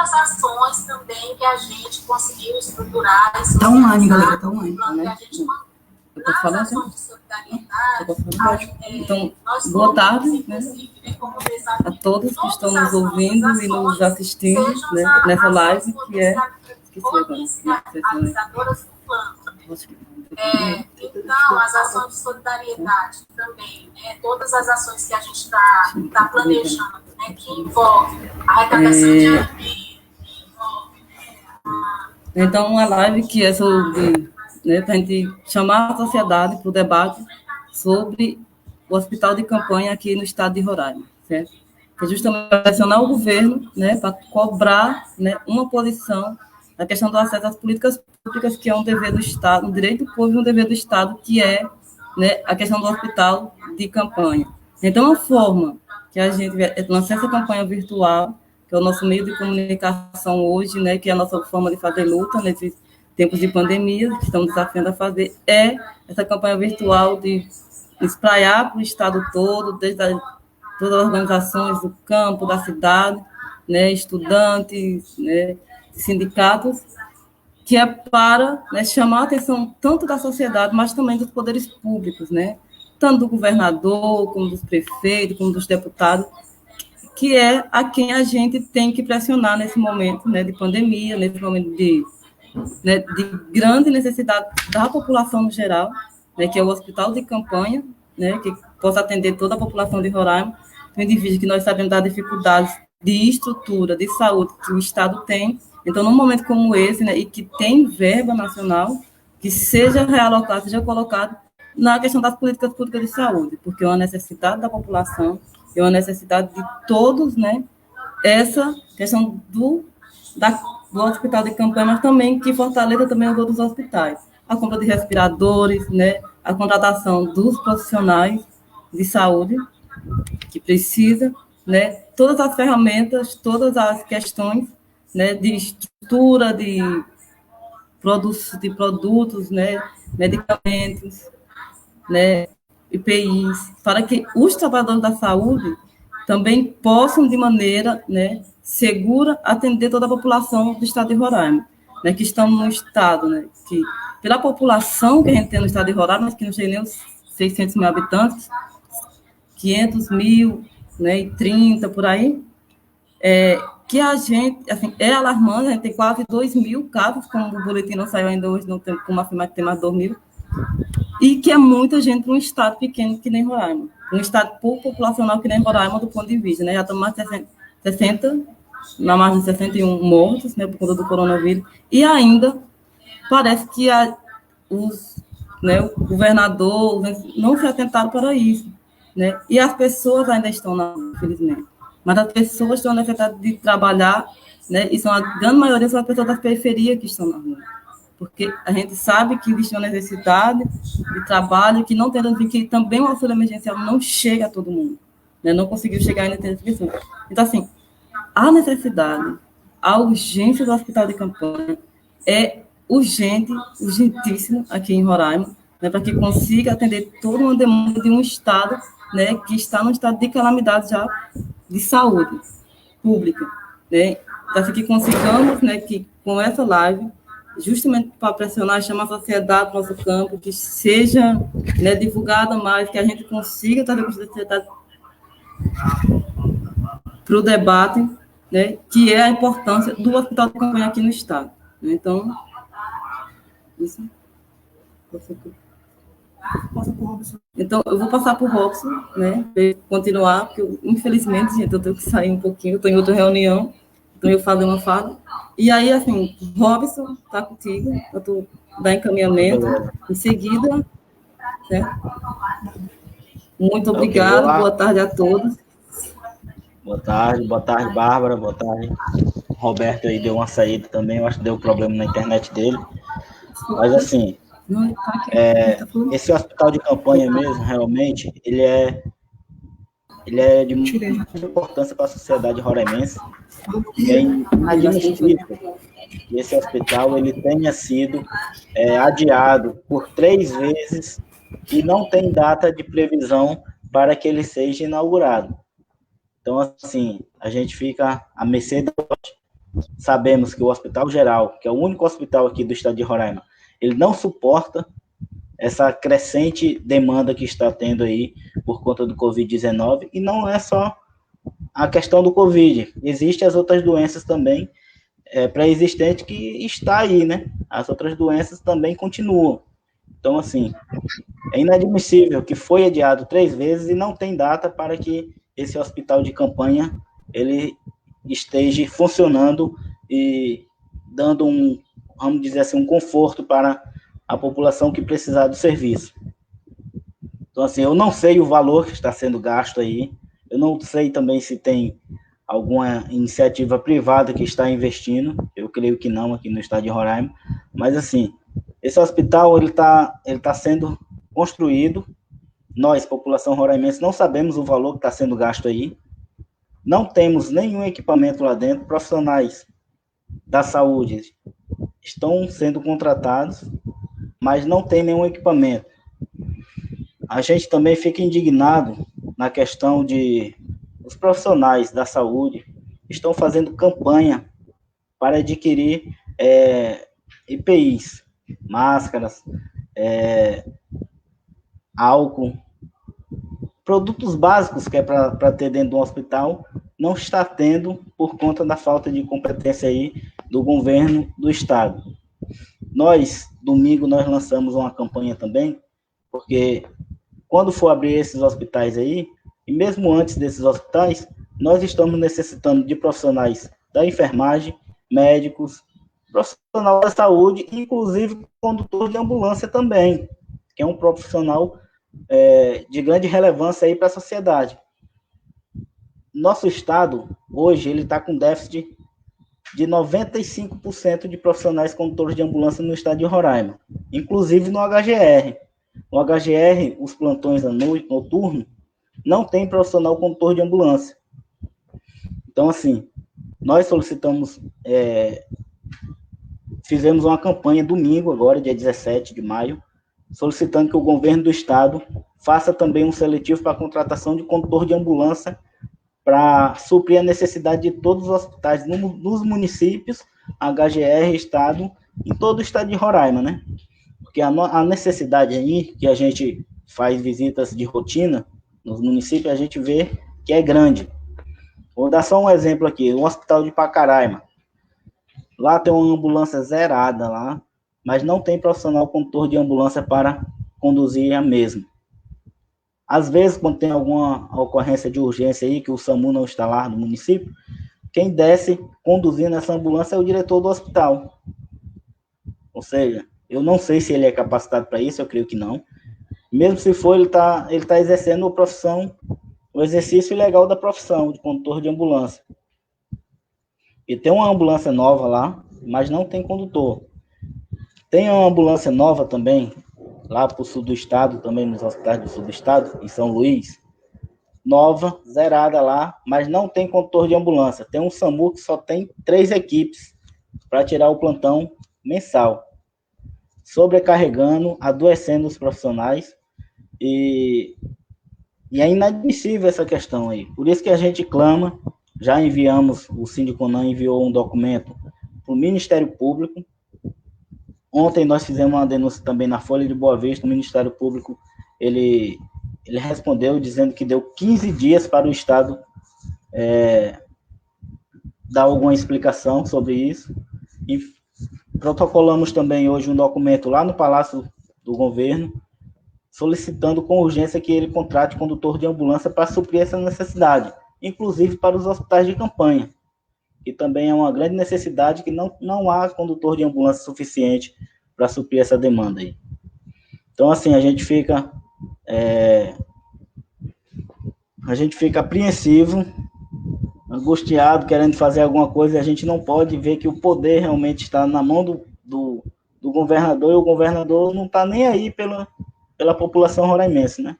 as ações também que a gente conseguiu estruturar. Está online, galera, está online. Né? Eu posso falar já? Então, boa tarde, né, a todos que estão nos ouvindo e nos assistindo, né, nessa live que é... Esqueci agora. Então, as ações de solidariedade também, né, todas as ações que a gente está planejando, né, que envolvem a arrecadação de alimento, que envolve... Então, uma live que é sobre... Né, para a gente chamar a sociedade para o debate sobre o hospital de campanha aqui no estado de Roraima, certo? Que é justamente para pressionar o governo, né, para cobrar, né, uma posição na questão do acesso às políticas públicas, que é um dever do Estado, um direito do povo e um dever do Estado, que é, né, a questão do hospital de campanha. Então, a forma que a gente lança essa campanha virtual, que é o nosso meio de comunicação hoje, né, que é a nossa forma de fazer luta nesses tempos de pandemia, que estamos desafiando a fazer, é essa campanha virtual de espraiar para o estado todo, desde todas as organizações do campo, da cidade, né, estudantes, né, sindicatos, que é para, né, chamar a atenção tanto da sociedade, mas também dos poderes públicos, né, tanto do governador, como dos prefeitos, como dos deputados, que é a quem a gente tem que pressionar nesse momento, né, de pandemia, nesse momento né, de grande necessidade da população no geral, né, que é o hospital de campanha, né, que possa atender toda a população de Roraima, tendo em vista que nós sabemos das dificuldades de estrutura, de saúde que o Estado tem. Então, num momento como esse, né, e que tem verba nacional, que seja realocado, seja colocado na questão das políticas públicas de saúde, porque é uma necessidade da população, é uma necessidade de todos, né, essa questão do hospital de campanha, mas também que fortaleça também os outros hospitais. A compra de respiradores, né, a contratação dos profissionais de saúde que precisa, né, todas as ferramentas, todas as questões, né, de estrutura, de produtos, né, medicamentos, né, EPIs, para que os trabalhadores da saúde também possam, de maneira, né, segura, atender toda a população do estado de Roraima, né, que estamos no estado, né, que pela população que a gente tem no estado de Roraima, que não chega nem aos 600 mil habitantes, 500 mil, né, e 30 por aí, que a gente, assim, é alarmante, a gente tem quase 2 mil casos, como o boletim não saiu ainda hoje, não tem como afirmar que tem mais 2 mil, e que é muita gente para um estado pequeno que nem Roraima, um estado pouco populacional que nem Roraima do ponto de vista, né, já estamos mais de 60, na margem de 61 mortos, né, por conta do coronavírus, e ainda parece que né, o governador não se atentaram para isso, né, e as pessoas ainda estão na rua, infelizmente, mas as pessoas estão necessitadas de trabalhar, né, e a grande maioria são as pessoas das periferias que estão na rua, porque a gente sabe que existe uma necessidade de trabalho, que não tem, que também o auxílio emergencial não chega a todo mundo, né, não conseguiu chegar ainda a pessoas. Então, assim, a necessidade, a urgência do hospital de campanha é urgente, urgentíssimo aqui em Roraima, né, para que consiga atender toda uma demanda de um estado, né, que está num estado de calamidade já de saúde pública, né, para que consigamos, né, que com essa live, justamente para pressionar, chamar a sociedade para o nosso campo, que seja, né, divulgada mais, que a gente consiga trazer a sociedade para o debate, né, que é a importância do hospital de campanha aqui no estado. Então, isso. Então, eu vou passar para o Robson, né, para continuar, porque eu, infelizmente, gente, eu tenho que sair um pouquinho, eu estou em outra reunião, então eu faço uma fala. E aí, assim, Robson, está contigo, para tu dar encaminhamento. Em seguida, né? Muito obrigado, boa tarde a todos. Boa tarde, Bárbara, boa tarde. O Roberto aí deu uma saída também, eu acho que deu problema na internet dele. Mas, assim, esse hospital de campanha mesmo, realmente, ele é de muita importância para a sociedade roraimense. E é inadmissível que esse hospital ele tenha sido adiado por 3 vezes e não tem data de previsão para que ele seja inaugurado. Então, assim, a gente fica à mercê da sorte. sabemos que o Hospital Geral, que é o único hospital aqui do estado de Roraima, ele não suporta essa crescente demanda que está tendo aí por conta do Covid-19, e não é só a questão do Covid, existem as outras doenças também pré-existentes que está aí, né? As outras doenças também continuam. Então, assim, é inadmissível que foi adiado 3 vezes e não tem data para que esse hospital de campanha ele esteja funcionando e dando vamos dizer assim, um conforto para a população que precisar do serviço. Então, assim, eu não sei o valor que está sendo gasto aí, eu não sei também se tem alguma iniciativa privada que está investindo, eu creio que não aqui no estado de Roraima, mas, assim, esse hospital ele tá sendo construído, nós, população roraimense, não sabemos o valor que está sendo gasto aí, não temos nenhum equipamento lá dentro, profissionais da saúde estão sendo contratados, mas não tem nenhum equipamento. A gente também fica indignado na questão de os profissionais da saúde estão fazendo campanha para adquirir EPIs, máscaras, álcool, produtos básicos que é para ter dentro do hospital, não está tendo por conta da falta de competência aí do governo do estado. Nós, domingo, nós lançamos uma campanha também, porque quando for abrir esses hospitais aí, e mesmo antes desses hospitais, nós estamos necessitando de profissionais da enfermagem, médicos, profissional da saúde, inclusive condutor de ambulância também, que é um profissional de grande relevância aí para a sociedade. Nosso estado, hoje, ele está com déficit de 95% de profissionais condutores de ambulância no estado de Roraima, inclusive no HGR. No HGR, os plantões noturnos, não tem profissional condutor de ambulância. Então, assim, nós solicitamos, fizemos uma campanha domingo, agora, dia 17 de maio, solicitando que o governo do estado faça também um seletivo para a contratação de condutor de ambulância para suprir a necessidade de todos os hospitais nos municípios, HGR, estado, em todo o estado de Roraima, né? Porque a necessidade aí, que a gente faz visitas de rotina nos municípios, a gente vê que é grande. Vou dar só um exemplo aqui, o Hospital de Pacaraima. Lá tem uma ambulância zerada lá, mas não tem profissional condutor de ambulância para conduzir a mesma. Às vezes, quando tem alguma ocorrência de urgência aí, que o SAMU não está lá no município, quem desce conduzindo essa ambulância é o diretor do hospital. Ou seja, eu não sei se ele é capacitado para isso, eu creio que não. Mesmo se for, ele tá exercendo a profissão, o exercício legal da profissão de condutor de ambulância. E tem uma ambulância nova lá, mas não tem condutor. Tem uma ambulância nova também, lá para o sul do estado, também nos hospitais do sul do estado, em São Luís, nova, zerada lá, mas não tem condutor de ambulância. Tem um SAMU que só tem 3 equipes para tirar o plantão mensal, sobrecarregando, adoecendo os profissionais, e é inadmissível essa questão aí. Por isso que a gente clama, já enviamos, o Sindiconan enviou um documento para o Ministério Público. Ontem nós fizemos uma denúncia também na Folha de Boa Vista, o Ministério Público, ele respondeu dizendo que deu 15 dias para o Estado dar alguma explicação sobre isso. E protocolamos também hoje um documento lá no Palácio do Governo, solicitando com urgência que ele contrate condutor de ambulância para suprir essa necessidade, inclusive para os hospitais de campanha, que também é uma grande necessidade, que não há condutor de ambulância suficiente para suprir essa demanda aí. Então, assim, a gente fica apreensivo, angustiado, querendo fazer alguma coisa, e a gente não pode ver que o poder realmente está na mão do governador, e o governador não está nem aí pela população roraimense, né?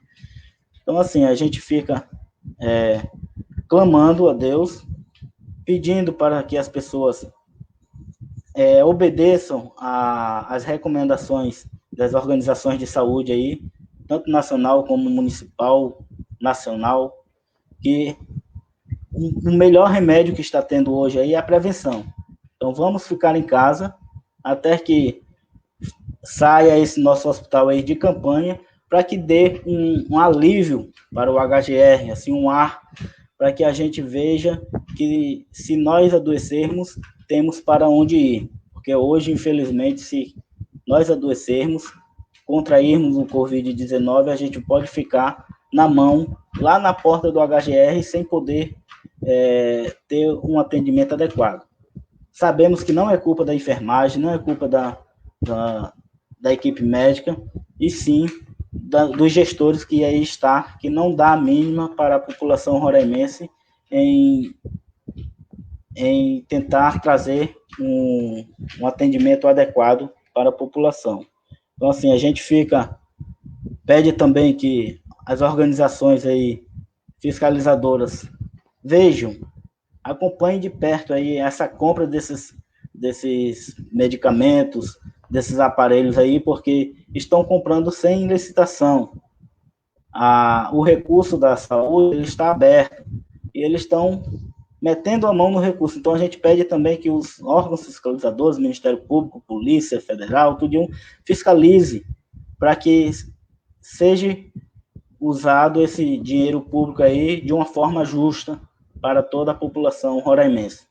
Então, assim, a gente fica clamando a Deus, pedindo para que as pessoas obedeçam às recomendações das organizações de saúde aí, tanto nacional como municipal, nacional, que o melhor remédio que está tendo hoje aí é a prevenção. Então, vamos ficar em casa até que saia esse nosso hospital aí de campanha, para que dê um alívio para o HGR, assim, um ar, para que a gente veja que se nós adoecermos, temos para onde ir. Porque hoje, infelizmente, se nós adoecermos, contrairmos o Covid-19, a gente pode ficar na mão, lá na porta do HGR, sem poder ter um atendimento adequado. Sabemos que não é culpa da enfermagem, não é culpa da equipe médica, e sim dos gestores que aí está, que não dá a mínima para a população roraimense em tentar trazer um atendimento adequado para a população. Então, assim, a gente pede também que as organizações aí fiscalizadoras vejam, acompanhem de perto aí essa compra desses medicamentos, desses aparelhos aí, porque estão comprando sem licitação. O recurso da saúde ele está aberto e eles estão metendo a mão no recurso. Então, a gente pede também que os órgãos fiscalizadores, Ministério Público, Polícia Federal, tudo fiscalize para que seja usado esse dinheiro público aí de uma forma justa para toda a população roraimense.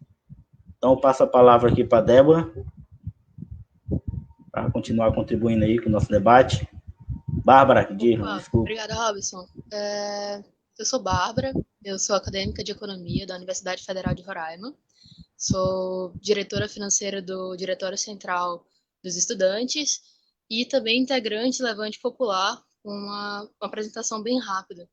Então, eu passo a palavra aqui para a Débora, para continuar contribuindo aí com o nosso debate. Bárbara, desculpa. Obrigada, Robson. Eu sou Bárbara, eu sou acadêmica de Economia da Universidade Federal de Roraima, sou diretora financeira do Diretório Central dos Estudantes e também integrante do Levante Popular, com uma apresentação bem rápida.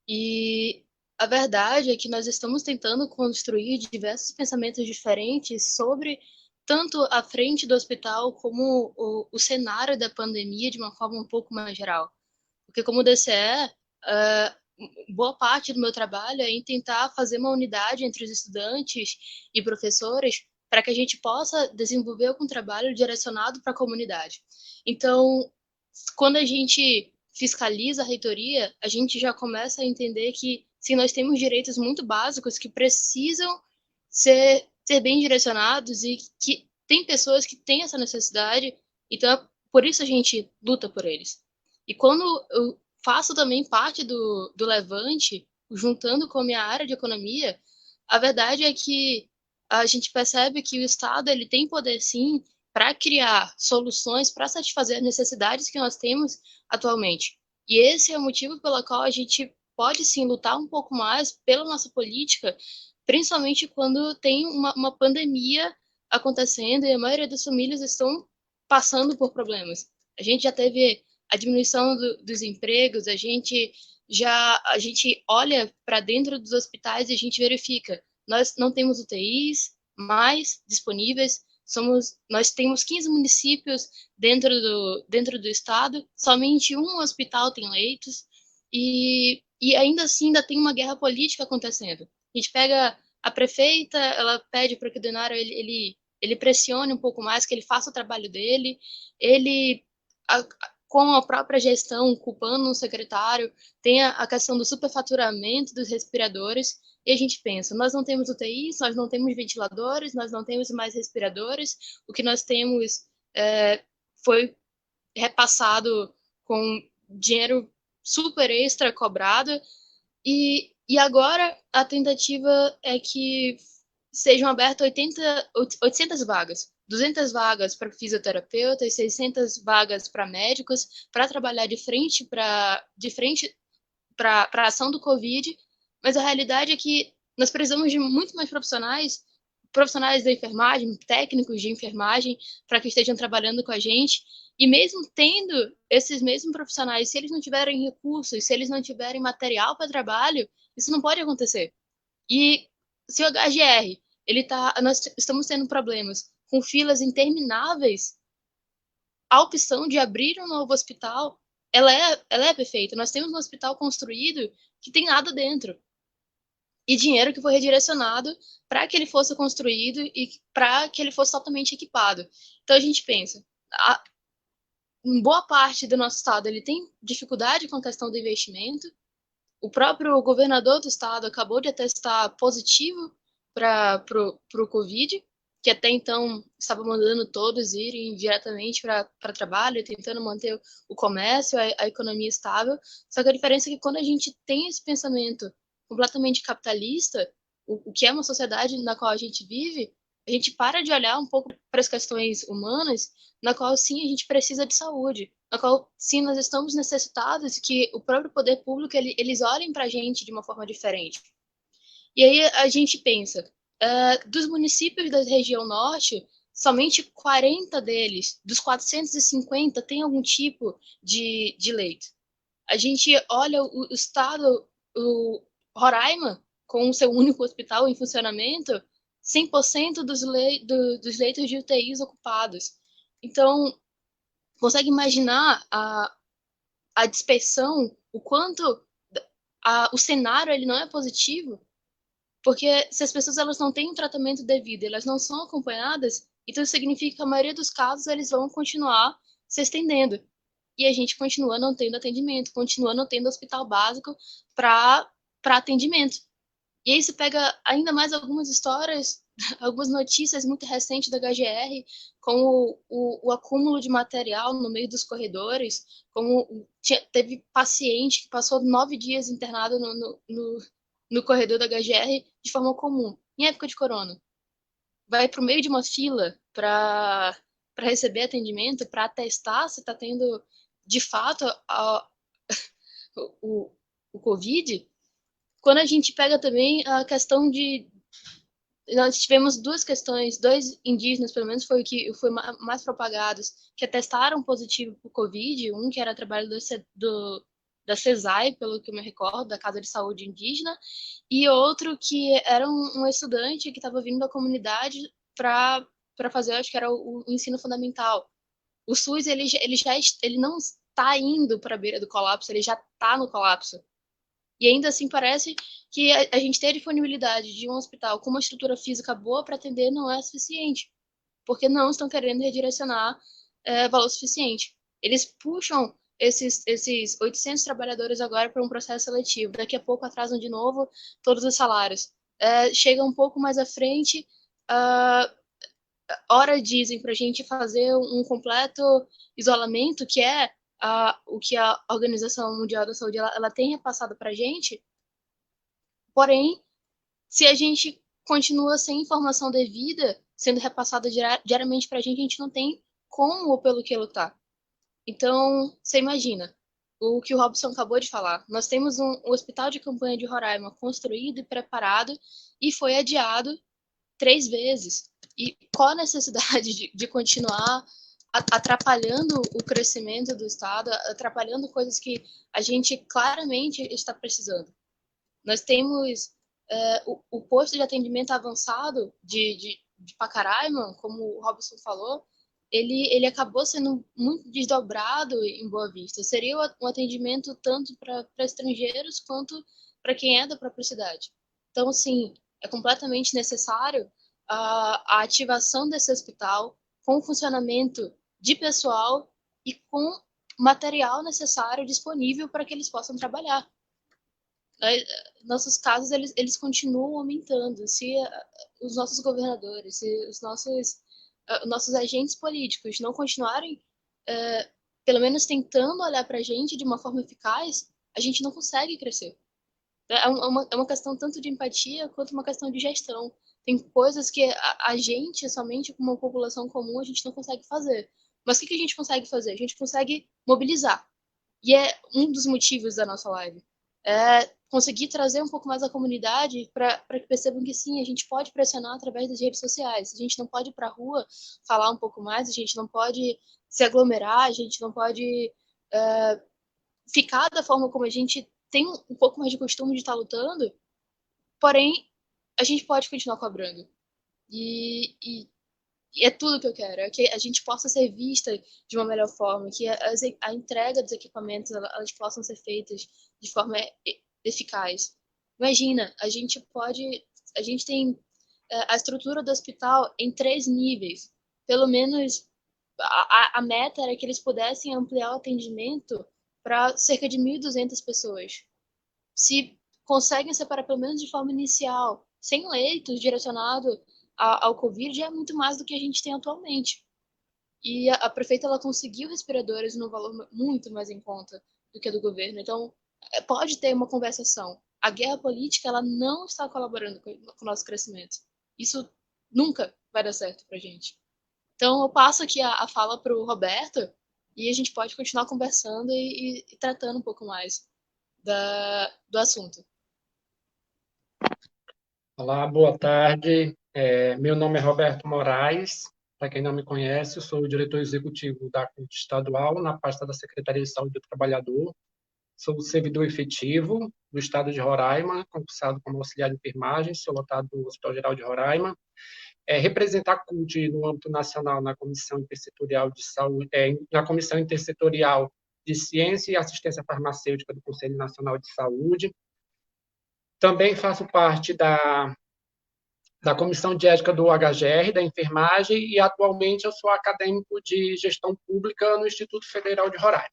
E a verdade é que nós estamos tentando construir diversos pensamentos diferentes sobre tanto a frente do hospital como o cenário da pandemia de uma forma um pouco mais geral. Porque como DCE, boa parte do meu trabalho é em tentar fazer uma unidade entre os estudantes e professores para que a gente possa desenvolver algum trabalho direcionado para a comunidade. Então, quando a gente fiscaliza a reitoria, a gente já começa a entender que sim, nós temos direitos muito básicos que precisam ser bem direcionados e que tem pessoas que têm essa necessidade, então por isso a gente luta por eles. E quando eu faço também parte do Levante, juntando com a minha área de economia, a verdade é que a gente percebe que o Estado ele tem poder sim para criar soluções para satisfazer as necessidades que nós temos atualmente. E esse é o motivo pelo qual a gente pode sim lutar um pouco mais pela nossa política, principalmente quando tem uma pandemia acontecendo e a maioria das famílias estão passando por problemas. A gente já teve a diminuição dos empregos, a gente olha para dentro dos hospitais e a gente verifica, nós não temos UTIs mais disponíveis, nós temos 15 municípios dentro do estado, somente um hospital tem leitos, e ainda assim ainda tem uma guerra política acontecendo. A gente pega a prefeita, ela pede para que o Denário ele pressione um pouco mais, que ele faça o trabalho dele, com a própria gestão, culpando um secretário, tem a questão do superfaturamento dos respiradores, e a gente pensa, nós não temos UTIs, nós não temos ventiladores, nós não temos mais respiradores, o que nós temos foi repassado com dinheiro super extra cobrado, e agora a tentativa é que sejam abertas 800 vagas. 200 vagas para fisioterapeutas, 600 vagas para médicos, para trabalhar de frente para a ação do Covid, mas a realidade é que nós precisamos de muito mais profissionais da enfermagem, técnicos de enfermagem, para que estejam trabalhando com a gente, e mesmo tendo esses mesmos profissionais, se eles não tiverem recursos, se eles não tiverem material para trabalho, isso não pode acontecer. E se o HGR, nós estamos tendo problemas com filas intermináveis, a opção de abrir um novo hospital, ela é perfeita. Nós temos um hospital construído que tem nada dentro. E dinheiro que foi redirecionado para que ele fosse construído e para que ele fosse totalmente equipado. Então a gente pensa, em boa parte do nosso estado ele tem dificuldade com a questão do investimento. O próprio governador do estado acabou de atestar positivo para o Covid. que até então estava mandando todos irem diretamente para trabalho, tentando manter o comércio, a economia estável. Só que a diferença é que quando a gente tem esse pensamento completamente capitalista, o que é uma sociedade na qual a gente vive, a gente para de olhar um pouco para as questões humanas, na qual sim a gente precisa de saúde, na qual sim nós estamos necessitados que o próprio poder público eles olhem para a gente de uma forma diferente. E aí a gente pensa, dos municípios da região norte, somente 40 deles, dos 450, tem algum tipo de leito. A gente olha o estado, o Roraima, com o seu único hospital em funcionamento, 100% dos leitos de UTIs ocupados. Então, consegue imaginar a dispersão, o quanto o cenário ele não é positivo? Porque se as pessoas elas não têm um tratamento devido, elas não são acompanhadas, então isso significa que a maioria dos casos eles vão continuar se estendendo. E a gente continua não tendo atendimento, continua não tendo hospital básico para atendimento. E aí você pega ainda mais algumas histórias, algumas notícias muito recentes da HGR, como o acúmulo de material no meio dos corredores, como teve paciente que passou 9 dias internado no corredor da HGR de forma comum, em época de corona. Vai para o meio de uma fila para receber atendimento, para atestar se está tendo, de fato, o, o Covid. Quando a gente pega também a questão de... Nós tivemos duas questões, dois indígenas, pelo menos, foi o que foi mais propagados, que atestaram positivo para o Covid, um que era trabalho da CESAI, pelo que eu me recordo, da Casa de Saúde Indígena, e outro que era um estudante que estava vindo da comunidade para fazer, acho que era o ensino fundamental. O SUS, ele não está indo para a beira do colapso, ele já está no colapso. E ainda assim parece que a gente ter a disponibilidade de um hospital com uma estrutura física boa para atender não é suficiente, porque não estão querendo redirecionar valor suficiente. Eles puxam esses 800 trabalhadores agora para um processo seletivo, daqui a pouco atrasam de novo todos os salários. Chega um pouco mais à frente, ora dizem para a gente fazer um completo isolamento, que é o que a Organização Mundial da Saúde ela tem repassado para a gente. Porém, se a gente continua sem informação devida, sendo repassada diariamente para a gente não tem como ou pelo que lutar. Então, você imagina o que o Robson acabou de falar. Nós temos um hospital de campanha de Roraima construído e preparado e foi adiado 3 vezes. E qual a necessidade de continuar atrapalhando o crescimento do Estado, atrapalhando coisas que a gente claramente está precisando? Nós temos o posto de atendimento avançado de Pacaraima, como o Robson falou, ele acabou sendo muito desdobrado em Boa Vista. Seria um atendimento tanto para estrangeiros quanto para quem é da própria cidade. Então, sim, é completamente necessário a ativação desse hospital com funcionamento de pessoal e com material necessário disponível para que eles possam trabalhar. Nossos casos eles continuam aumentando. Se os nossos governadores, se os nossos agentes políticos não continuarem, pelo menos tentando olhar para a gente de uma forma eficaz, a gente não consegue crescer. É uma questão tanto de empatia quanto uma questão de gestão. Tem coisas que a gente, somente como uma população comum, a gente não consegue fazer. Mas o que a gente consegue fazer? A gente consegue mobilizar. E é um dos motivos da nossa live. Conseguir trazer um pouco mais a comunidade para que percebam que sim, a gente pode pressionar através das redes sociais. A gente não pode ir para a rua falar um pouco mais, a gente não pode se aglomerar, a gente não pode ficar da forma como a gente tem um pouco mais de costume de estar lutando, porém, a gente pode continuar cobrando. E é tudo que eu quero, é que a gente possa ser vista de uma melhor forma, que a entrega dos equipamentos elas possam ser feitas de forma eficaz. Imagina, a gente tem a estrutura do hospital em 3 níveis. Pelo menos a meta era que eles pudessem ampliar o atendimento para cerca de 1.200 pessoas. Se conseguem separar, pelo menos de forma inicial, 100 leitos direcionados ao Covid é muito mais do que a gente tem atualmente. E a prefeita ela conseguiu respiradores no valor muito mais em conta do que a do governo. Então, pode ter uma conversação. A guerra política ela não está colaborando com o nosso crescimento. Isso nunca vai dar certo para a gente. Então, eu passo aqui a fala para o Roberto e a gente pode continuar conversando e tratando um pouco mais do assunto. Olá, boa tarde. Meu nome é Roberto Moraes. Para quem não me conhece, eu sou o diretor executivo da CUT Estadual, na pasta da Secretaria de Saúde do Trabalhador. Sou servidor efetivo do Estado de Roraima, concursado como auxiliar de enfermagem, sou lotado do Hospital Geral de Roraima. Representar a CUT no âmbito nacional na Comissão Intersetorial de Saúde, na Comissão Intersetorial de Ciência e Assistência Farmacêutica do Conselho Nacional de Saúde. Também faço parte da Comissão de Ética do HGR, da enfermagem, e atualmente eu sou acadêmico de gestão pública no Instituto Federal de Roraima.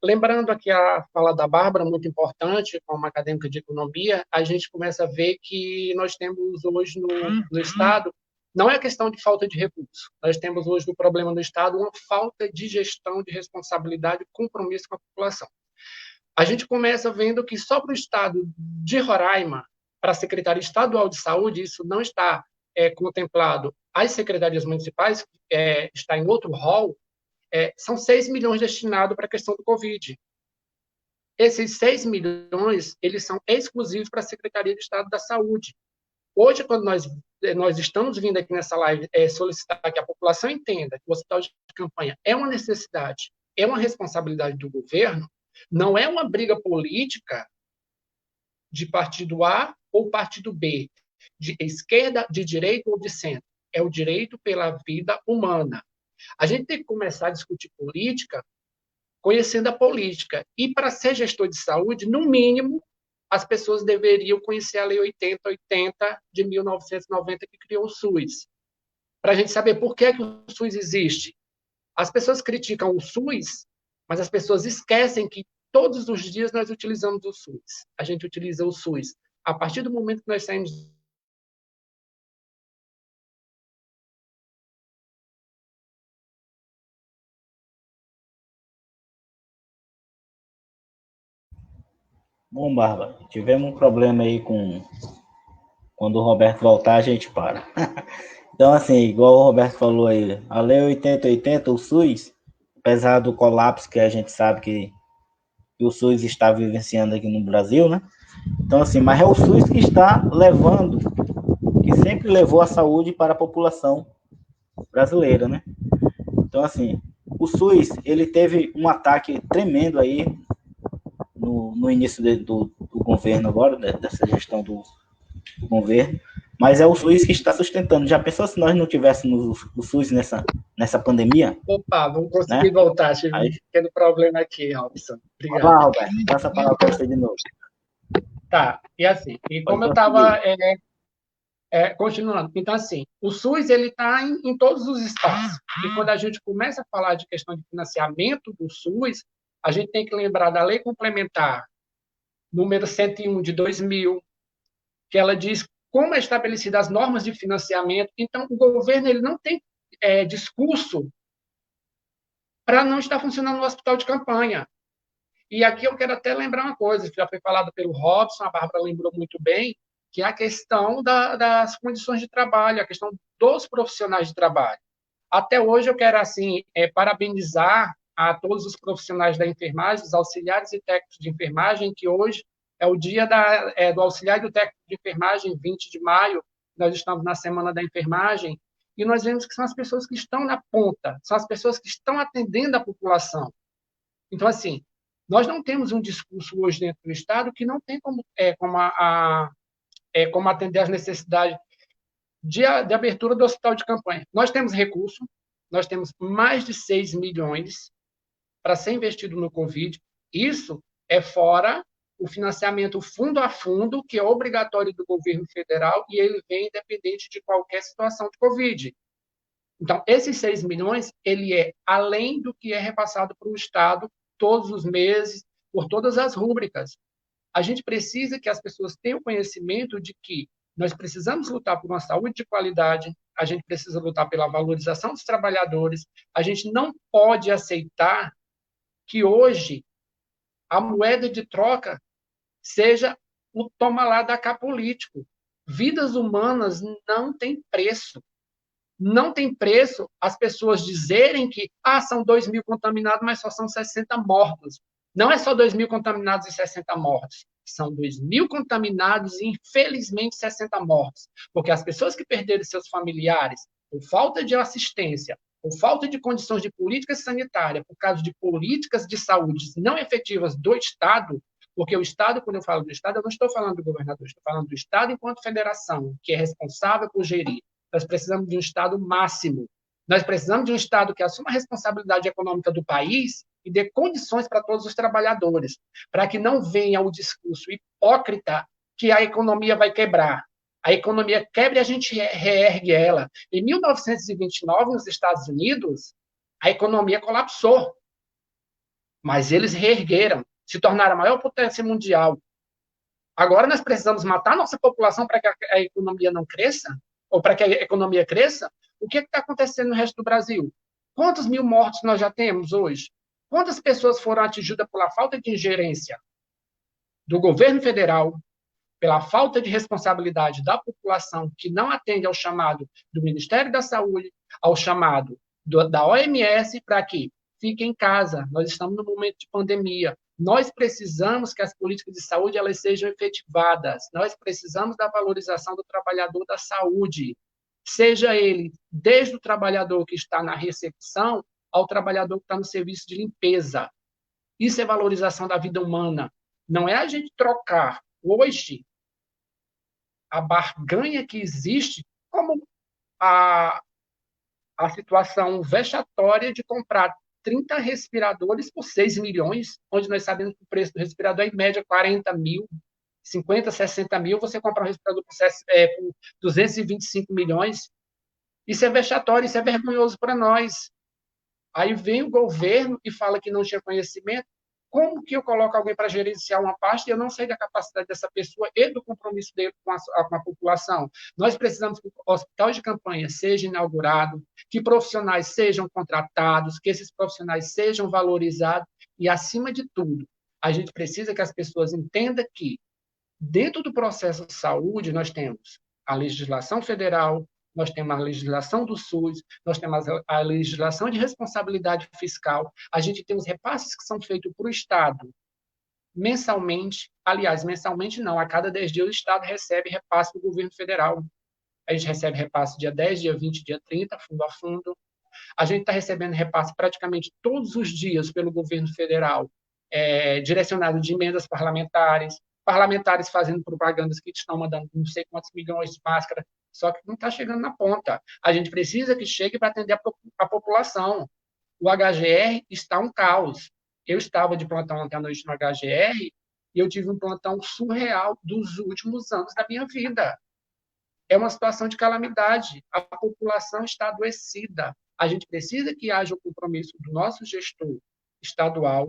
Lembrando aqui a fala da Bárbara, muito importante, como acadêmica de economia, a gente começa a ver que nós temos hoje no Estado, não é questão de falta de recursos, nós temos hoje no problema no Estado uma falta de gestão, de responsabilidade e compromisso com a população. A gente começa vendo que só para o Estado de Roraima, para a Secretaria Estadual de Saúde, isso não está contemplado. As secretarias municipais, está em outro rol, são 6 milhões destinados para a questão do Covid. Esses 6 milhões, eles são exclusivos para a Secretaria de Estado da Saúde. Hoje, quando nós estamos vindo aqui nessa live solicitar que a população entenda que o hospital de campanha é uma necessidade, é uma responsabilidade do governo, não é uma briga política de partido A ou partido B, de esquerda, de direita ou de centro. É o direito pela vida humana. A gente tem que começar a discutir política conhecendo a política. E para ser gestor de saúde, no mínimo, as pessoas deveriam conhecer a Lei 8080 de 1990, que criou o SUS. Para a gente saber por que o SUS existe. As pessoas criticam o SUS, mas as pessoas esquecem que todos os dias nós utilizamos o SUS. A gente utiliza o SUS. A partir do momento que nós saímos Bom, Bárbara, tivemos um problema aí com... Quando o Roberto voltar, a gente para. Então, assim, igual o Roberto falou aí, a Lei 8080, o SUS, apesar do colapso que a gente sabe que o SUS está vivenciando aqui no Brasil, né? Então, assim, mas é o SUS que está levando, que sempre levou a saúde para a população brasileira, né? Então, assim, o SUS, ele teve um ataque tremendo aí no início do governo agora, dessa gestão do governo, mas é o SUS que está sustentando. Já pensou se nós não tivéssemos o SUS nessa pandemia? Opa, vamos conseguir, né? Voltar, tive um pequeno problema aqui, Robson. Obrigado. Olá, Roberto, passa a palavra para você de novo. Tá, e assim, e como eu estava continuando, então assim, o SUS ele está em todos os estados, e quando a gente começa a falar de questão de financiamento do SUS, a gente tem que lembrar da Lei Complementar número 101 de 2000, que ela diz como é estabelecida as normas de financiamento. Então, o governo ele não tem discurso para não estar funcionando no hospital de campanha. E aqui eu quero até lembrar uma coisa, que já foi falado pelo Robson, a Bárbara lembrou muito bem, que é a questão das condições de trabalho, a questão dos profissionais de trabalho. Até hoje eu quero, assim, parabenizar a todos os profissionais da enfermagem, os auxiliares e técnicos de enfermagem, que hoje é o dia do auxiliar e do técnico de enfermagem, 20 de maio, nós estamos na Semana da Enfermagem, e nós vemos que são as pessoas que estão na ponta, são as pessoas que estão atendendo a população. Então, assim, nós não temos um discurso hoje dentro do Estado que não tem como atender às necessidades de abertura do hospital de campanha. Nós temos recurso, nós temos mais de 6 milhões para ser investido no Covid. Isso é fora o financiamento fundo a fundo, que é obrigatório do governo federal, e ele vem independente de qualquer situação de Covid. Então, esses 6 milhões, ele é além do que é repassado para o Estado todos os meses, por todas as rúbricas. A gente precisa que as pessoas tenham conhecimento de que Nós precisamos lutar por uma saúde de qualidade, a gente precisa lutar pela valorização dos trabalhadores, a gente não pode aceitar que hoje a moeda de troca seja o toma lá da cá político. Vidas humanas não têm preço. Não tem preço as pessoas dizerem que são 2.000 contaminados, mas só são 60 mortos. Não é só 2.000 contaminados e 60 mortos. São 2.000 contaminados e, infelizmente, 60 mortos. Porque as pessoas que perderam seus familiares por falta de assistência, por falta de condições de política sanitária, por causa de políticas de saúde não efetivas do Estado, porque o Estado, quando eu falo do Estado, eu não estou falando do governador, estou falando do Estado enquanto federação, que é responsável por gerir. Nós precisamos de um Estado máximo. Nós precisamos de um Estado que assuma a responsabilidade econômica do país e dê condições para todos os trabalhadores, para que não venha o discurso hipócrita que a economia vai quebrar. A economia quebra e a gente reergue ela. Em 1929, nos Estados Unidos, a economia colapsou, mas eles reergueram, se tornaram a maior potência mundial. Agora nós precisamos matar a nossa população para que a economia não cresça? Ou para que a economia cresça? O que está acontecendo no resto do Brasil? Quantos mil mortos nós já temos hoje? Quantas pessoas foram atingidas pela falta de ingerência do governo federal, pela falta de responsabilidade da população que não atende ao chamado do Ministério da Saúde, ao chamado da OMS para que fique em casa? Nós estamos num momento de pandemia. Nós precisamos que as políticas de saúde elas sejam efetivadas. Nós precisamos da valorização do trabalhador da saúde, seja ele desde o trabalhador que está na recepção ao trabalhador que está no serviço de limpeza. Isso é valorização da vida humana. Não é a gente trocar hoje a barganha que existe como a situação vexatória de comprar 30 respiradores por 6 milhões, onde nós sabemos que o preço do respirador é, em média, 40 mil, 50, 60 mil, você compra um respirador por 225 milhões. Isso é vexatório, isso é vergonhoso para nós. Aí vem o governo e fala que não tinha conhecimento. Como que eu coloco alguém para gerenciar uma pasta e eu não sei da capacidade dessa pessoa e do compromisso dele com a população? Nós precisamos que o hospital de campanha seja inaugurado, que profissionais sejam contratados, que esses profissionais sejam valorizados e, acima de tudo, a gente precisa que as pessoas entendam que, dentro do processo de saúde, nós temos a legislação federal, nós temos a legislação do SUS, nós temos a legislação de responsabilidade fiscal, a gente tem os repasses que são feitos para o Estado mensalmente, aliás, mensalmente não, a cada 10 dias o Estado recebe repasse do governo federal. A gente recebe repasse dia 10, dia 20, dia 30, fundo a fundo. A gente está recebendo repasse praticamente todos os dias pelo governo federal, direcionado de emendas parlamentares, parlamentares fazendo propagandas que estão mandando não sei quantos milhões de máscaras, só que não está chegando na ponta. A gente precisa que chegue para atender a população. O HGR está um caos. Eu estava de plantão ontem à noite no HGR e eu tive um plantão surreal dos últimos anos da minha vida. É uma situação de calamidade. A população está adoecida. A gente precisa que haja o compromisso do nosso gestor estadual,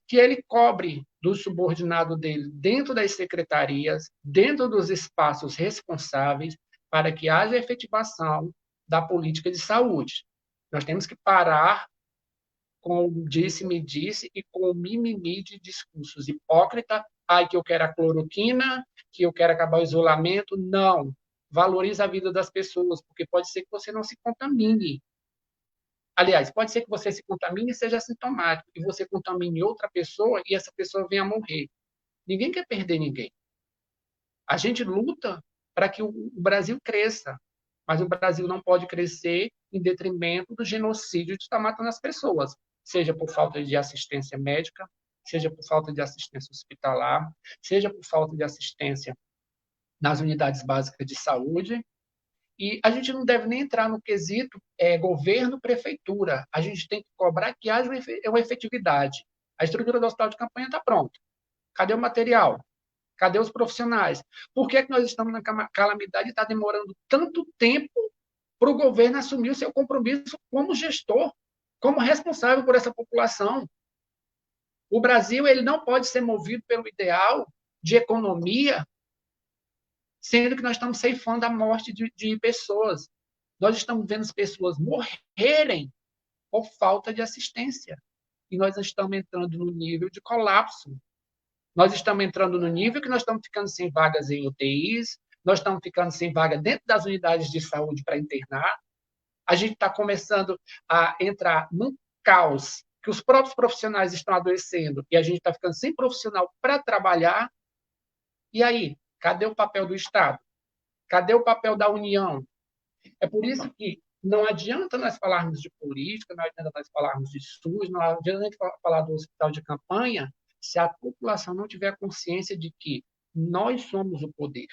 que ele cobre do subordinado dele dentro das secretarias, dentro dos espaços responsáveis, para que haja efetivação da política de saúde. Nós temos que parar com o disse-me-disse e com o mimimi de discursos hipócritas. Que eu quero a cloroquina, que eu quero acabar o isolamento. Não. Valoriza a vida das pessoas, porque pode ser que você não se contamine. Aliás, pode ser que você se contamine e seja assintomático, e você contamine outra pessoa e essa pessoa venha a morrer. Ninguém quer perder ninguém. A gente luta para que o Brasil cresça, mas o Brasil não pode crescer em detrimento do genocídio de estar matando as pessoas, seja por falta de assistência médica, seja por falta de assistência hospitalar, seja por falta de assistência nas unidades básicas de saúde. E a gente não deve nem entrar no quesito governo, prefeitura. A gente tem que cobrar que haja uma efetividade. A estrutura do hospital de campanha está pronta. Cadê o material? Cadê os profissionais? Por que nós estamos na calamidade e está demorando tanto tempo para o governo assumir o seu compromisso como gestor, como responsável por essa população? O Brasil ele não pode ser movido pelo ideal de economia sendo que nós estamos ceifando a morte de pessoas. Nós estamos vendo as pessoas morrerem por falta de assistência. E nós estamos entrando no nível de colapso. Nós estamos entrando no nível que nós estamos ficando sem vagas em UTIs, nós estamos ficando sem vaga dentro das unidades de saúde para internar. A gente está começando a entrar num caos que os próprios profissionais estão adoecendo e a gente está ficando sem profissional para trabalhar. E aí, cadê o papel do Estado? Cadê o papel da União? É por isso que não adianta nós falarmos de política, não adianta nós falarmos de SUS, não adianta nós falar do hospital de campanha, se a população não tiver consciência de que nós somos o poder.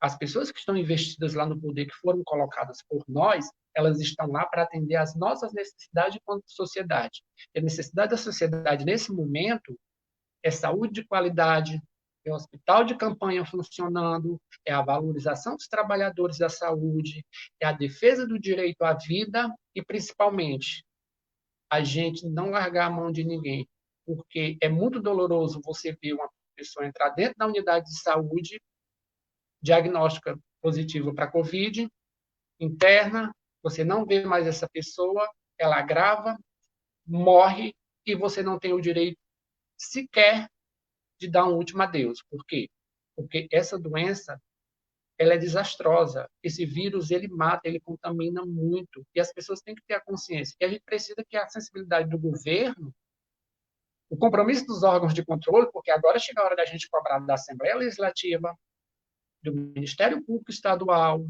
As pessoas que estão investidas lá no poder, que foram colocadas por nós, elas estão lá para atender às nossas necessidades enquanto sociedade. E a necessidade da sociedade, nesse momento, é saúde de qualidade, é o hospital de campanha funcionando, é a valorização dos trabalhadores da saúde, é a defesa do direito à vida e, principalmente, a gente não largar a mão de ninguém, porque é muito doloroso você ver uma pessoa entrar dentro da unidade de saúde, diagnóstica positivo para COVID, interna, você não vê mais essa pessoa, ela agrava, morre e você não tem o direito sequer de dar um último adeus. Por quê? Porque essa doença, ela é desastrosa. Esse vírus, ele mata, ele contamina muito. E as pessoas têm que ter a consciência. E a gente precisa que a sensibilidade do governo, o compromisso dos órgãos de controle, porque agora chega a hora da gente cobrar da Assembleia Legislativa, do Ministério Público Estadual,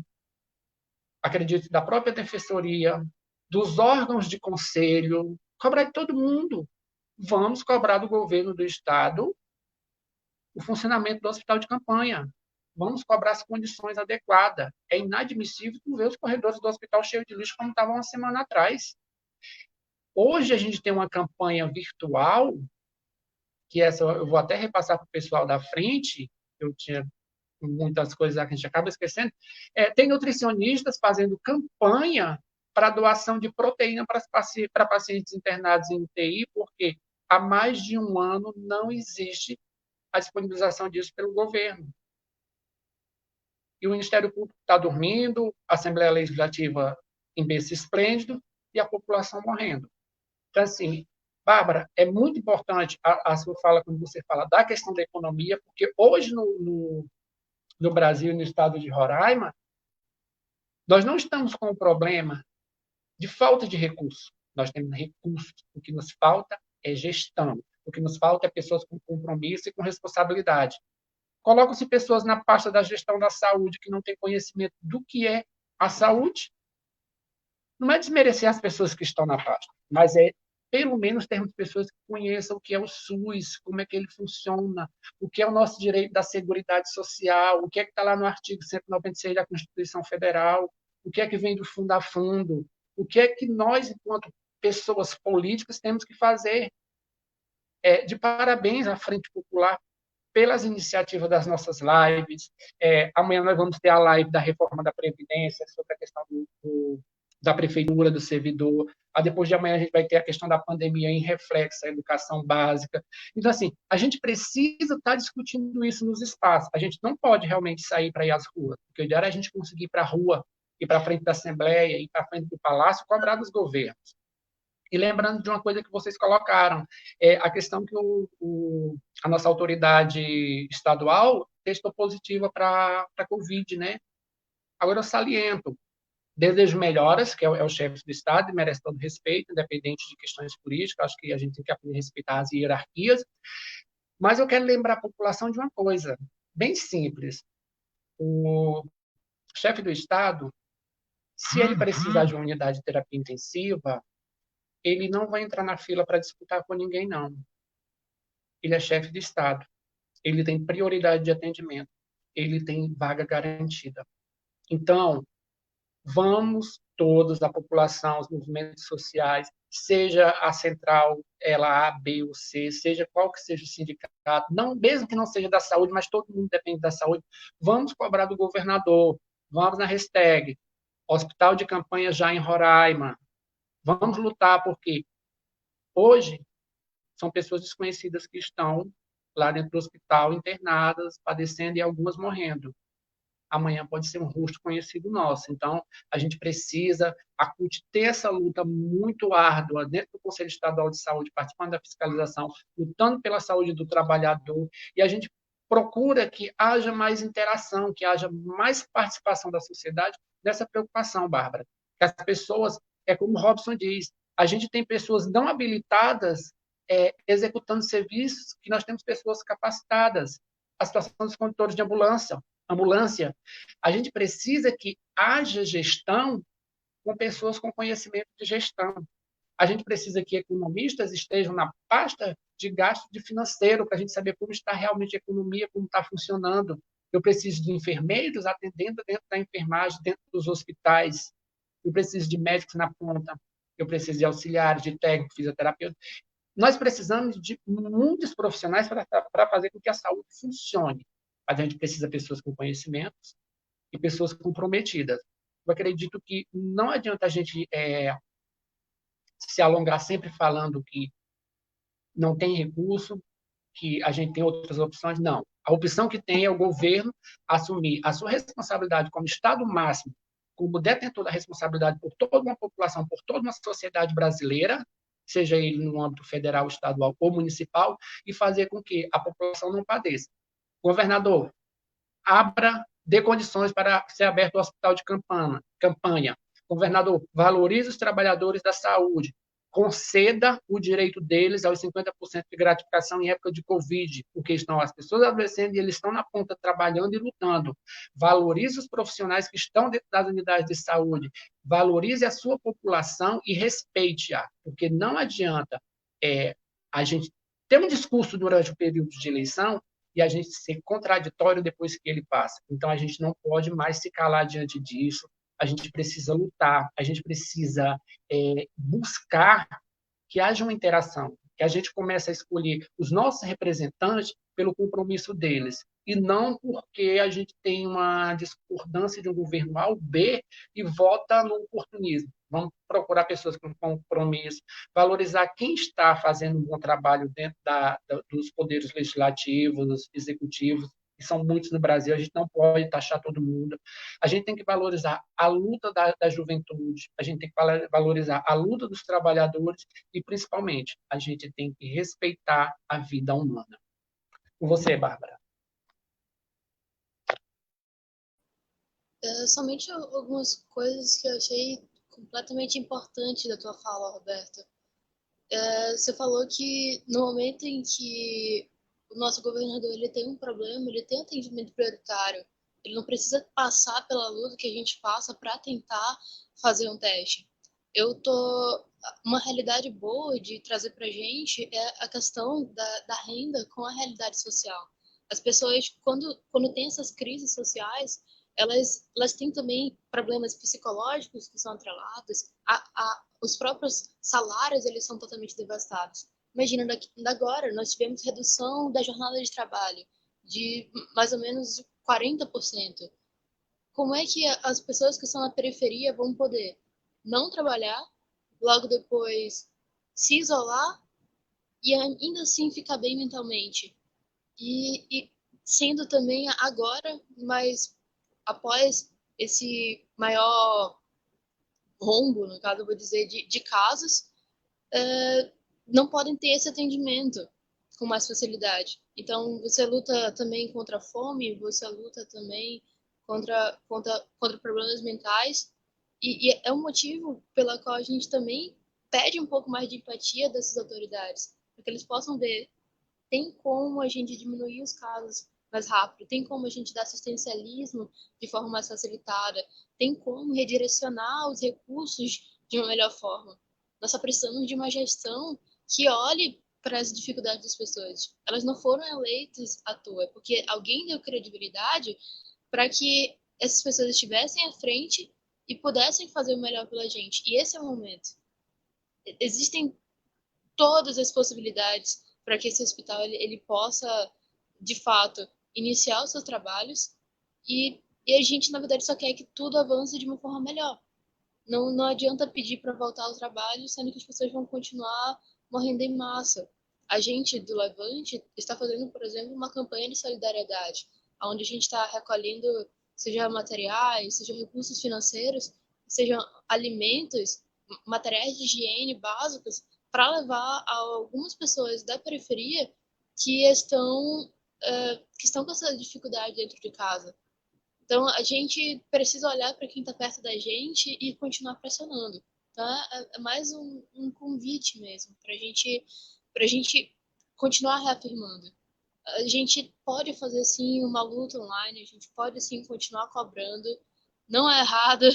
acredito, da própria Defensoria, dos órgãos de conselho, cobrar de todo mundo. Vamos cobrar do governo do Estado o funcionamento do hospital de campanha. Vamos cobrar as condições adequadas. É inadmissível tu ver os corredores do hospital cheios de lixo como estavam uma semana atrás. Hoje a gente tem uma campanha virtual, que essa eu vou até repassar para o pessoal da frente, eu tinha muitas coisas que a gente acaba esquecendo. Tem nutricionistas fazendo campanha para doação de proteína para pacientes internados em UTI, porque há mais de um ano não existe a disponibilização disso pelo governo. E o Ministério Público está dormindo, a Assembleia Legislativa em berço esplêndido e a população morrendo. Então, assim, Bárbara, é muito importante a sua fala, quando você fala da questão da economia, porque hoje no Brasil e no estado de Roraima, nós não estamos com o problema de falta de recursos. Nós temos recursos. O que nos falta é gestão. O que nos falta é pessoas com compromisso e com responsabilidade. Colocam-se pessoas na pasta da gestão da saúde que não têm conhecimento do que é a saúde. Não é desmerecer as pessoas que estão na pasta, mas é, pelo menos, termos pessoas que conheçam o que é o SUS, como é que ele funciona, o que é o nosso direito da Seguridade Social, o que é que está lá no artigo 196 da Constituição Federal, o que é que vem do fundo a fundo, o que é que nós, enquanto pessoas políticas, temos que fazer. De parabéns à Frente Popular pelas iniciativas das nossas lives. Amanhã nós vamos ter a live da reforma da Previdência, sobre a questão da prefeitura, do servidor. Depois de amanhã a gente vai ter a questão da pandemia em reflexo, a educação básica. Então, assim, a gente precisa estar discutindo isso nos espaços. A gente não pode realmente sair para ir às ruas, porque o ideal é a gente conseguir ir para a rua, ir para frente da Assembleia, ir para frente do Palácio, cobrar dos governos. E lembrando de uma coisa que vocês colocaram, a questão que a nossa autoridade estadual testou positiva para a Covid, né? Agora eu saliento, desejo melhoras, que é o chefe do Estado, e merece todo respeito, independente de questões políticas, acho que a gente tem que aprender a respeitar as hierarquias, mas eu quero lembrar a população de uma coisa, bem simples. O chefe do Estado, se ele precisar de uma unidade de terapia intensiva, ele não vai entrar na fila para disputar com ninguém, não. Ele é chefe de Estado. Ele tem prioridade de atendimento. Ele tem vaga garantida. Então, vamos todos, a população, os movimentos sociais, seja a central, ela A, B ou C, seja qual que seja o sindicato, não, mesmo que não seja da saúde, mas todo mundo depende da saúde, vamos cobrar do governador, vamos na hashtag, hospital de campanha já em Roraima, vamos lutar, porque hoje são pessoas desconhecidas que estão lá dentro do hospital internadas, padecendo e algumas morrendo. amanhã pode ser um rosto conhecido nosso. Então, a gente precisa, a CUT, ter essa luta muito árdua dentro do Conselho Estadual de Saúde, participando da fiscalização, lutando pela saúde do trabalhador, e a gente procura que haja mais interação, que haja mais participação da sociedade nessa preocupação, Bárbara. Que as pessoas, como o Robson diz, a gente tem pessoas não habilitadas executando serviços que nós temos pessoas capacitadas. A situação dos condutores de ambulância. A gente precisa que haja gestão com pessoas com conhecimento de gestão. A gente precisa que economistas estejam na pasta de gasto de financeiro para a gente saber como está realmente a economia, como está funcionando. Eu preciso de enfermeiros atendendo dentro da enfermagem, dentro dos hospitais. Eu preciso de médicos na ponta. Eu preciso de auxiliares, de técnicos, fisioterapeutas. Nós precisamos de muitos profissionais para fazer com que a saúde funcione. Mas a gente precisa de pessoas com conhecimentos e pessoas comprometidas. Eu acredito que não adianta a gente se alongar sempre falando que não tem recurso, que a gente tem outras opções. Não. A opção que tem é o governo assumir a sua responsabilidade como Estado máximo, como detentor da responsabilidade por toda uma população, por toda uma sociedade brasileira, seja ele no âmbito federal, estadual ou municipal, e fazer com que a população não padeça. Governador, dê condições para ser aberto o hospital de campanha. Governador, valorize os trabalhadores da saúde. Conceda o direito deles aos 50% de gratificação em época de Covid, porque estão as pessoas adoecendo e eles estão na ponta trabalhando e lutando. Valorize os profissionais que estão dentro das unidades de saúde. Valorize a sua população e respeite-a, porque não adianta a gente ter um discurso durante o período de eleição e a gente ser contraditório depois que ele passa. Então, a gente não pode mais se calar diante disso. A gente precisa lutar, a gente precisa buscar que haja uma interação, que a gente comece a escolher os nossos representantes pelo compromisso deles, e não porque a gente tem uma discordância de um governo A ou B e vota no oportunismo. Vamos procurar pessoas com compromisso, valorizar quem está fazendo um bom trabalho dentro dos poderes legislativos, executivos, que são muitos no Brasil, a gente não pode taxar todo mundo. A gente tem que valorizar a luta da juventude, a gente tem que valorizar a luta dos trabalhadores e, principalmente, a gente tem que respeitar a vida humana. Com você, Bárbara. Somente algumas coisas que eu achei completamente importantes da tua fala, Roberta. Você falou que no momento em que o nosso governador ele tem um problema, ele tem atendimento prioritário, ele não precisa passar pela luta que a gente passa para tentar fazer um teste. Uma realidade boa de trazer para a gente é a questão da renda com a realidade social. As pessoas, quando tem essas crises sociais, elas têm também problemas psicológicos que são atrelados, os próprios salários eles são totalmente devastados. Imagina, agora nós tivemos redução da jornada de trabalho de mais ou menos 40%. Como é que as pessoas que estão na periferia vão poder não trabalhar, logo depois se isolar e ainda assim ficar bem mentalmente? E sendo também agora, mas após esse maior rombo, no caso eu vou dizer, de casos, não podem ter esse atendimento com mais facilidade. Então, você luta também contra a fome, você luta também contra problemas mentais, e é um motivo pelo qual a gente também pede um pouco mais de empatia dessas autoridades, para que eles possam ver, tem como a gente diminuir os casos mais rápido, tem como a gente dar assistencialismo de forma mais facilitada, tem como redirecionar os recursos de uma melhor forma. Nós só precisamos de uma gestão que olhe para as dificuldades das pessoas. Elas não foram eleitas à toa, porque alguém deu credibilidade para que essas pessoas estivessem à frente e pudessem fazer o melhor pela gente. E esse é o momento. Existem todas as possibilidades para que esse hospital ele possa, de fato, iniciar os seus trabalhos e a gente, na verdade, só quer que tudo avance de uma forma melhor. Não adianta pedir para voltar ao trabalho, sendo que as pessoas vão continuar morrendo em massa. A gente do Levante está fazendo, por exemplo, uma campanha de solidariedade, onde a gente está recolhendo seja materiais, seja recursos financeiros, sejam alimentos, materiais de higiene básicos, para levar a algumas pessoas da periferia que estão com essa dificuldade dentro de casa. Então, a gente precisa olhar para quem está perto da gente e continuar pressionando. Tá? É mais um convite mesmo para a gente continuar reafirmando. A gente pode fazer, sim, uma luta online, a gente pode, sim, continuar cobrando. Não é errado,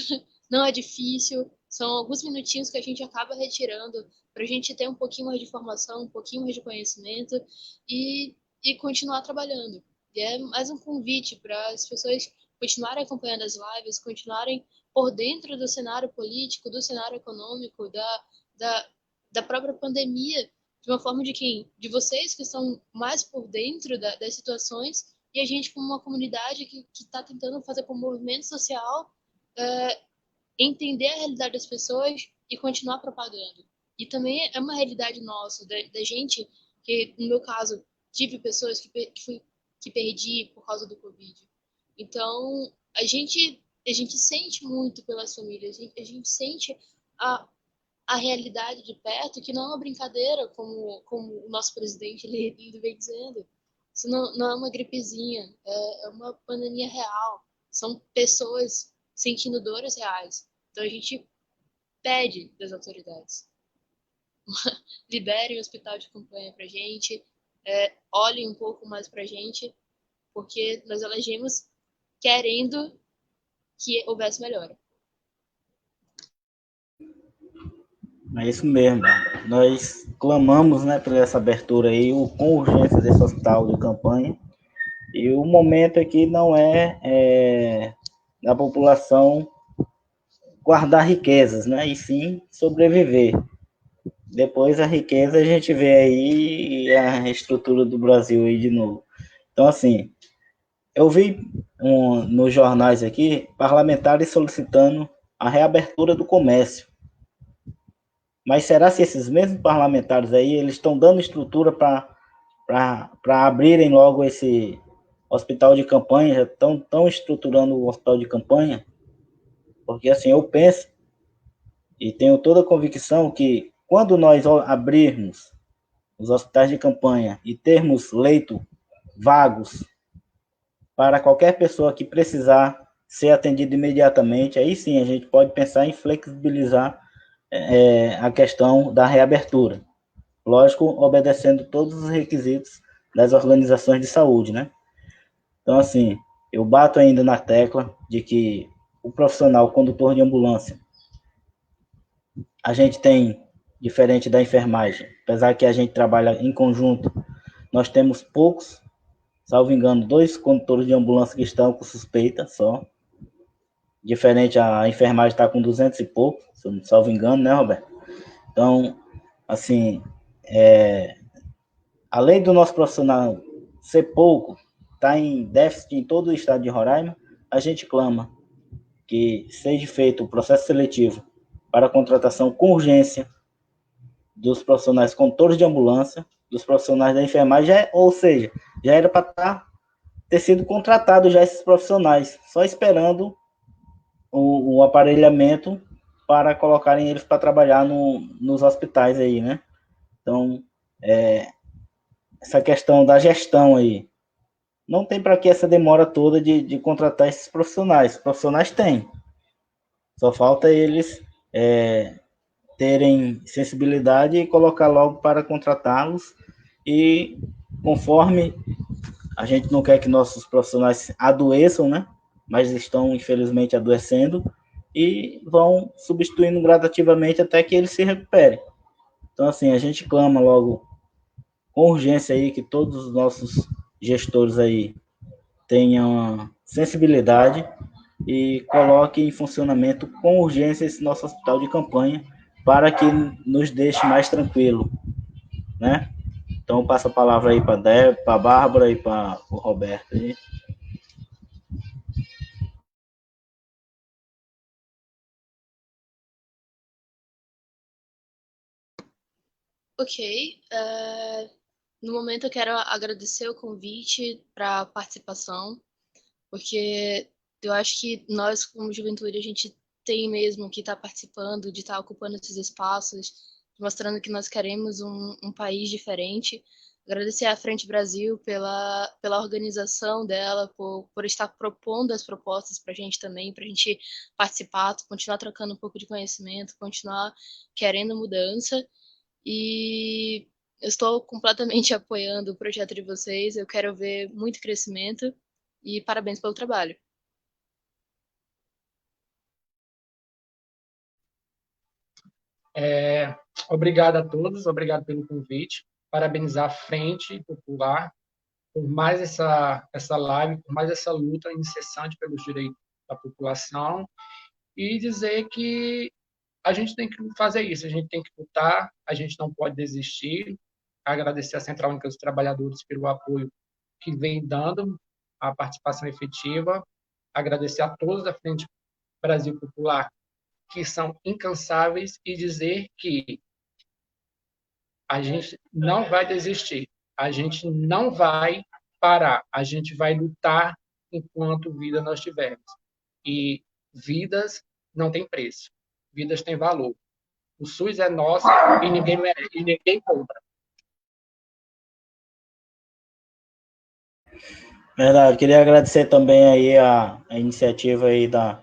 não é difícil. São alguns minutinhos que a gente acaba retirando para a gente ter um pouquinho mais de informação, um pouquinho mais de conhecimento e continuar trabalhando. E é mais um convite para as pessoas continuarem acompanhando as lives, continuarem por dentro do cenário político, do cenário econômico, da própria pandemia, de uma forma de vocês que estão mais por dentro das situações e a gente como uma comunidade que está tentando fazer com o movimento social entender a realidade das pessoas e continuar propagando. E também é uma realidade nossa, da gente, que no meu caso, tive pessoas que perdi por causa do Covid. Então, a gente sente muito pelas famílias, a gente sente a realidade de perto, que não é uma brincadeira, como o nosso presidente ele vem dizendo. Isso não é uma gripezinha, é uma pandemia real. São pessoas sentindo dores reais. Então a gente pede das autoridades. Liberem o hospital de campanha pra gente, olhem um pouco mais pra gente, porque nós elegemos querendo que houvesse melhora. É isso mesmo. Nós clamamos, né, por essa abertura aí, com urgência desse hospital de campanha. E o momento aqui não é da população guardar riquezas, né, e sim sobreviver. Depois a riqueza a gente vê aí a estrutura do Brasil aí de novo. Então, assim, eu vi nos jornais aqui parlamentares solicitando a reabertura do comércio. Mas será se esses mesmos parlamentares aí, eles estão dando estrutura para abrirem logo esse hospital de campanha, já estão estruturando o hospital de campanha? Porque assim, eu penso e tenho toda a convicção que quando nós abrirmos os hospitais de campanha e termos leito vagos para qualquer pessoa que precisar ser atendida imediatamente, aí sim a gente pode pensar em flexibilizar a questão da reabertura. Lógico, obedecendo todos os requisitos das organizações de saúde, né? Então, assim, eu bato ainda na tecla de que o profissional condutor de ambulância, a gente tem, diferente da enfermagem, apesar que a gente trabalha em conjunto, nós temos poucos, salvo engano, 2 condutores de ambulância que estão com suspeita só. Diferente, a enfermagem está com 200 e pouco, salvo engano, né, Roberto? Então, assim, além do nosso profissional ser pouco, está em déficit em todo o estado de Roraima, a gente clama que seja feito o processo seletivo para a contratação com urgência dos profissionais condutores de ambulância, dos profissionais da enfermagem, ou seja, já era para ter sido contratado já esses profissionais, só esperando o aparelhamento para colocarem eles para trabalhar nos hospitais aí, né? Então, essa questão da gestão aí, não tem para que essa demora toda de contratar esses profissionais. Os profissionais têm, só falta eles terem sensibilidade e colocar logo para contratá-los. E conforme a gente não quer que nossos profissionais adoeçam, né? Mas estão infelizmente adoecendo e vão substituindo gradativamente até que eles se recuperem. Então, assim, a gente clama logo com urgência aí que todos os nossos gestores aí tenham sensibilidade e coloquem em funcionamento com urgência esse nosso hospital de campanha para que nos deixe mais tranquilo, né? Então, passo a palavra aí para a Bárbara e para o Roberto. Aí. Ok. No momento eu quero agradecer o convite para a participação, porque Eu acho que nós, como juventude, a gente tem mesmo que estar participando, de estar ocupando esses espaços, mostrando que nós queremos um país diferente. Agradecer à Frente Brasil pela organização dela, por estar propondo as propostas para a gente também, para a gente participar, continuar trocando um pouco de conhecimento, continuar querendo mudança. E eu estou completamente apoiando o projeto de vocês, eu quero ver muito crescimento e parabéns pelo trabalho. Obrigado a todos, obrigado pelo convite. Parabenizar a Frente Popular por mais essa live, por mais essa luta incessante pelos direitos da população e dizer que a gente tem que fazer isso, a gente tem que lutar, a gente não pode desistir. Agradecer à Central Única dos Trabalhadores pelo apoio que vem dando à participação efetiva. Agradecer a todos da Frente Brasil Popular que são incansáveis e dizer que a gente não vai desistir, a gente não vai parar, a gente vai lutar enquanto vida nós tivermos. E vidas não têm preço, vidas têm valor. O SUS é nosso e ninguém merece, e ninguém compra. Verdade, queria agradecer também aí a iniciativa aí da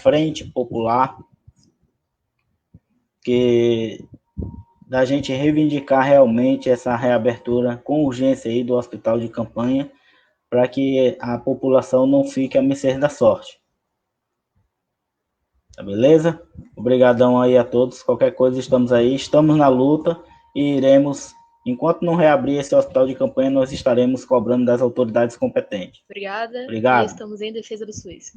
Frente Popular, que da gente reivindicar realmente essa reabertura com urgência aí do hospital de campanha, para que a população não fique à mercê da sorte. Tá beleza? Obrigadão aí a todos. Qualquer coisa, estamos aí, estamos na luta e iremos, enquanto não reabrir esse hospital de campanha, nós estaremos cobrando das autoridades competentes. Obrigada. Obrigado. E estamos em defesa do SUS.